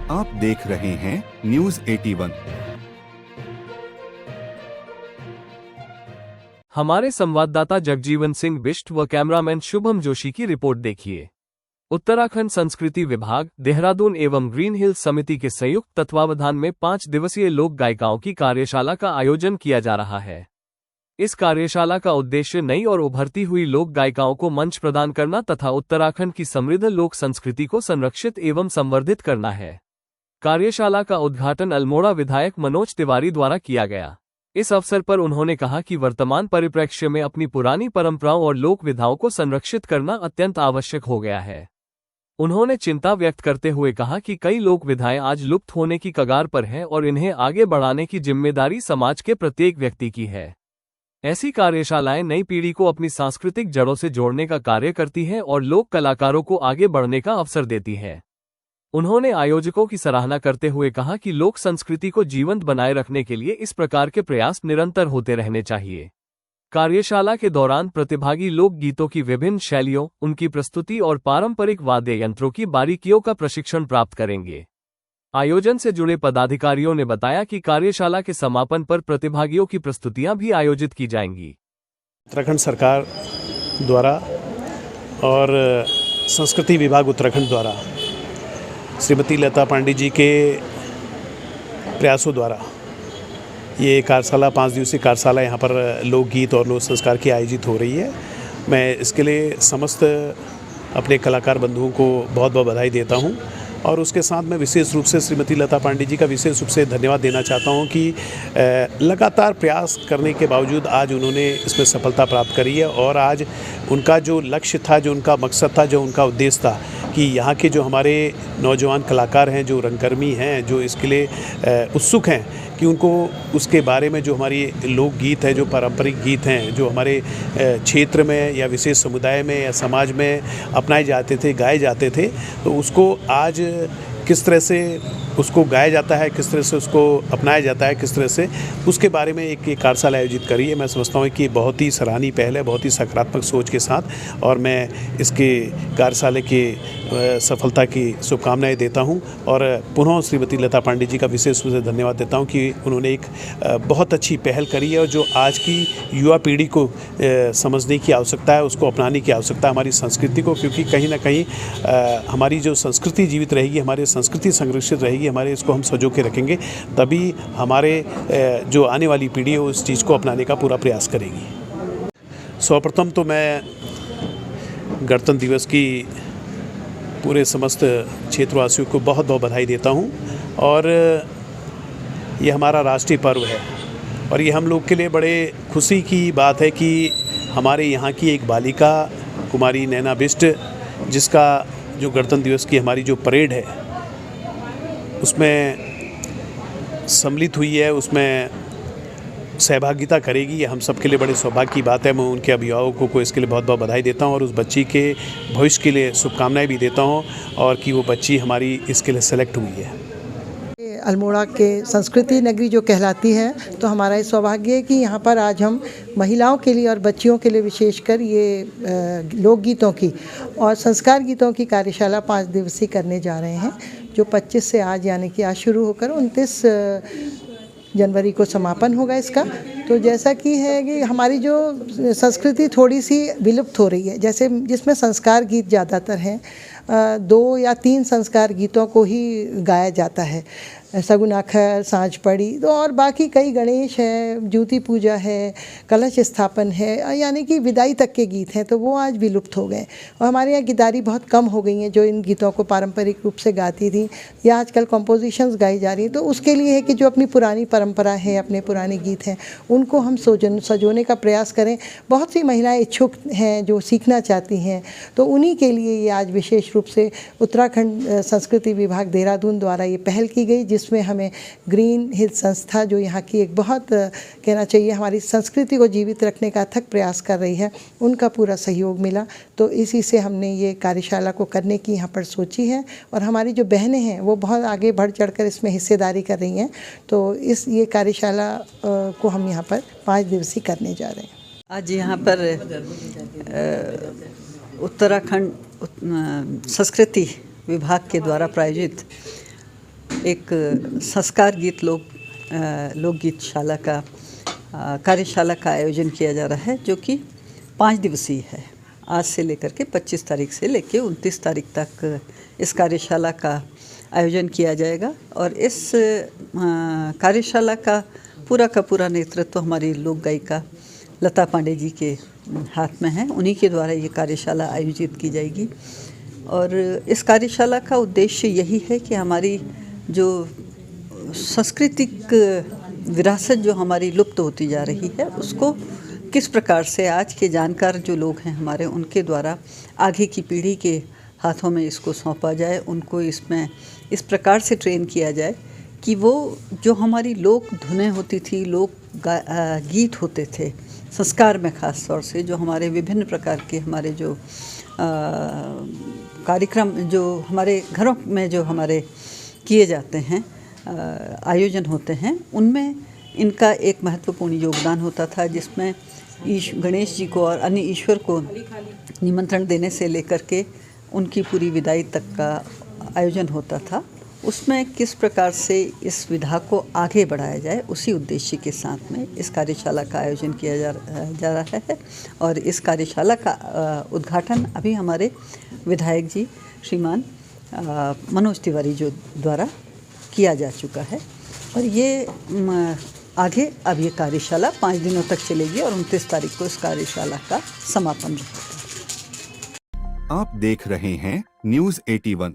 आप देख रहे हैं न्यूज 81। हमारे संवाददाता जगजीवन सिंह बिष्ट व कैमरामैन शुभम जोशी की रिपोर्ट देखिए। उत्तराखंड संस्कृति विभाग, देहरादून एवं ग्रीन हिल्स समिति के संयुक्त तत्वावधान में 5 दिवसीय लोक गायिकाओं की कार्यशाला का आयोजन किया जा रहा है। इस कार्यशाला का उद्देश्य नई और उभरती हुई लोक गायिकाओं को मंच प्रदान करना तथा उत्तराखंड की समृद्ध लोक संस्कृति को संरक्षित एवं संवर्धित करना है। कार्यशाला का उद्घाटन अल्मोड़ा विधायक मनोज तिवारी द्वारा किया गया। इस अवसर पर उन्होंने कहा कि वर्तमान परिप्रेक्ष्य में अपनी पुरानी परंपराओं और लोक विधाओं को संरक्षित करना अत्यंत आवश्यक हो गया है। उन्होंने चिंता व्यक्त करते हुए कहा कि कई लोक विधाएं आज लुप्त होने की कगार पर हैं और इन्हें आगे बढ़ाने की जिम्मेदारी समाज के प्रत्येक व्यक्ति की है। ऐसी कार्यशालाएं नई पीढ़ी को अपनी सांस्कृतिक जड़ों से जोड़ने का कार्य करती हैं और लोक कलाकारों को आगे बढ़ने का अवसर देती हैं। उन्होंने आयोजकों की सराहना करते हुए कहा कि लोक संस्कृति को जीवंत बनाए रखने के लिए इस प्रकार के प्रयास निरंतर होते रहने चाहिए। कार्यशाला के दौरान प्रतिभागी लोक गीतों की विभिन्न शैलियों, उनकी प्रस्तुति और पारंपरिक वाद्य यंत्रों की बारीकियों का प्रशिक्षण प्राप्त करेंगे। आयोजन से जुड़े पदाधिकारियों ने बताया कि कार्यशाला के समापन पर प्रतिभागियों की प्रस्तुतियां भी आयोजित की जाएंगी। उत्तराखंड सरकार द्वारा और संस्कृति विभाग उत्तराखंड द्वारा श्रीमती लता पांडे जी के प्रयासों द्वारा ये कार्यशाला 5 दिवसीय कार्यशाला यहाँ पर लोकगीत और लोक संस्कार की आयोजित हो रही है। मैं इसके लिए समस्त अपने कलाकार बंधुओं को बहुत बहुत बधाई देता हूँ और उसके साथ मैं विशेष रूप से श्रीमती लता पांडे जी का विशेष रूप से धन्यवाद देना चाहता हूं कि लगातार प्रयास करने के बावजूद आज उन्होंने इसमें सफलता प्राप्त करी है और आज उनका जो लक्ष्य था, जो उनका मकसद था, जो उनका उद्देश्य था कि यहाँ के जो हमारे नौजवान कलाकार हैं, जो रंगकर्मी हैं, जो इसके लिए उत्सुक हैं कि उनको उसके बारे में जो हमारी लोकगीत है, जो पारंपरिक गीत हैं, जो हमारे क्षेत्र में या विशेष समुदाय में या समाज में अपनाए जाते थे, गाए जाते थे, तो उसको आज किस तरह से उसको गाया जाता है, किस तरह से उसको अपनाया जाता है, किस तरह से उसके बारे में एक कार्यशाला आयोजित करी है। मैं समझता हूँ कि बहुत ही सराहनीय पहल है, बहुत ही सकारात्मक सोच के साथ, और मैं इसके कार्यशाला की सफलता की शुभकामनाएं देता हूं और पुनः श्रीमती लता पांडे जी का विशेष रूप से धन्यवाद देता हूं कि उन्होंने एक बहुत अच्छी पहल करी है और जो आज की युवा पीढ़ी को समझने की आवश्यकता है, उसको अपनाने की आवश्यकता है हमारी संस्कृति को, क्योंकि कहीं ना कहीं हमारी जो संस्कृति जीवित रहेगी, हमारी संस्कृति संरक्षित रहेगी, हमारे इसको हम सजो के रखेंगे, तभी हमारे जो आने वाली पीढ़ी है उस चीज़ को अपनाने का पूरा प्रयास करेगी। सर्वप्रथम तो मैं गणतंत्र दिवस की पूरे समस्त क्षेत्रवासियों को बहुत बहुत बधाई देता हूं और ये हमारा राष्ट्रीय पर्व है और ये हम लोग के लिए बड़े खुशी की बात है कि हमारे यहाँ की एक बालिका कुमारी नैना बिष्ट, जिसका जो गणतंत्र दिवस की हमारी जो परेड है उसमें सम्मिलित हुई है, उसमें सहभागिता करेगी। ये हम सब के लिए बड़े सौभाग्य की बात है। मैं उनके अभिभावकों को इसके लिए बहुत बहुत बधाई देता हूं और उस बच्ची के भविष्य के लिए शुभकामनाएं भी देता हूं और कि वो बच्ची हमारी इसके लिए सेलेक्ट हुई है। अल्मोड़ा के संस्कृति नगरी जो कहलाती है, तो हमारा ये सौभाग्य है कि यहाँ पर आज हम महिलाओं के लिए और बच्चियों के लिए विशेषकर ये लोकगीतों की और संस्कार गीतों की कार्यशाला 5 दिवसीय करने जा रहे हैं, जो 25 से आज यानी कि आज शुरू होकर 29 जनवरी को समापन होगा इसका। तो जैसा कि है कि हमारी जो संस्कृति थोड़ी सी विलुप्त हो रही है, जैसे जिसमें संस्कार गीत ज़्यादातर हैं, 2 या 3 संस्कार गीतों को ही गाया जाता है, सगुन आखर, सांझ पड़ी, तो और बाकी कई गणेश है, ज्योति पूजा है, कलश स्थापन है, यानी कि विदाई तक के गीत हैं, तो वो आज विलुप्त हो गए और हमारे यहाँ गिदारी बहुत कम हो गई हैं जो इन गीतों को पारंपरिक रूप से गाती थी या आजकल कॉम्पोजिशंस गाई जा रही हैं। तो उसके लिए है कि जो अपनी पुरानी परंपरा है, अपने पुराने गीत हैं, उनको हम सजोने का प्रयास करें। बहुत सी महिलाएं इच्छुक हैं जो सीखना चाहती हैं, तो उन्हीं के लिए ये आज विशेष रूप से उत्तराखंड संस्कृति विभाग देहरादून द्वारा ये पहल की गई, जिसमें हमें ग्रीन हिल्स संस्था, जो यहाँ की एक बहुत कहना चाहिए हमारी संस्कृति को जीवित रखने का अथक प्रयास कर रही है, उनका पूरा सहयोग मिला। तो इसी से हमने ये कार्यशाला को करने की यहाँ पर सोची है और हमारी जो बहनें हैं वो बहुत आगे बढ़ चढ़कर इसमें हिस्सेदारी कर रही हैं। तो ये कार्यशाला को हम यहाँ पर 5 दिवसीय करने जा रहे हैं। आज यहाँ पर उत्तराखंड संस्कृति विभाग के द्वारा प्रायोजित एक संस्कार गीत लोकगीत शाला का कार्यशाला का आयोजन किया जा रहा है, जो कि 5 दिवसीय है। आज से लेकर के 25 तारीख से लेकर 29 तारीख तक इस कार्यशाला का आयोजन किया जाएगा। और इस कार्यशाला का पूरा नेतृत्व हमारी लोक गायिका लता पांडे जी के हाथ में है। उन्हीं के द्वारा ये कार्यशाला आयोजित की जाएगी। और इस कार्यशाला का उद्देश्य यही है कि हमारी जो सांस्कृतिक विरासत जो हमारी लुप्त होती जा रही है, उसको किस प्रकार से आज के जानकार जो लोग हैं हमारे, उनके द्वारा आगे की पीढ़ी के हाथों में इसको सौंपा जाए। उनको इसमें इस प्रकार से ट्रेन किया जाए कि वो जो हमारी लोक धुनें होती थी, लोक गीत होते थे, संस्कार में ख़ास तौर से जो हमारे विभिन्न प्रकार के हमारे जो कार्यक्रम जो हमारे घरों में जो हमारे किए जाते हैं, आयोजन होते हैं, उनमें इनका एक महत्वपूर्ण योगदान होता था, जिसमें गणेश जी को और अन्य ईश्वर को निमंत्रण देने से लेकर के उनकी पूरी विदाई तक का आयोजन होता था। उसमें किस प्रकार से इस विधा को आगे बढ़ाया जाए, उसी उद्देश्य के साथ में इस कार्यशाला का आयोजन किया जा रहा है। और इस कार्यशाला का उद्घाटन अभी हमारे विधायक जी श्रीमान मनोज तिवारी जो द्वारा किया जा चुका है। और ये आगे अब ये कार्यशाला 5 दिनों तक चलेगी और 29 तारीख को इस कार्यशाला का समापन रहेगा। आप देख रहे हैं न्यूज़ 81।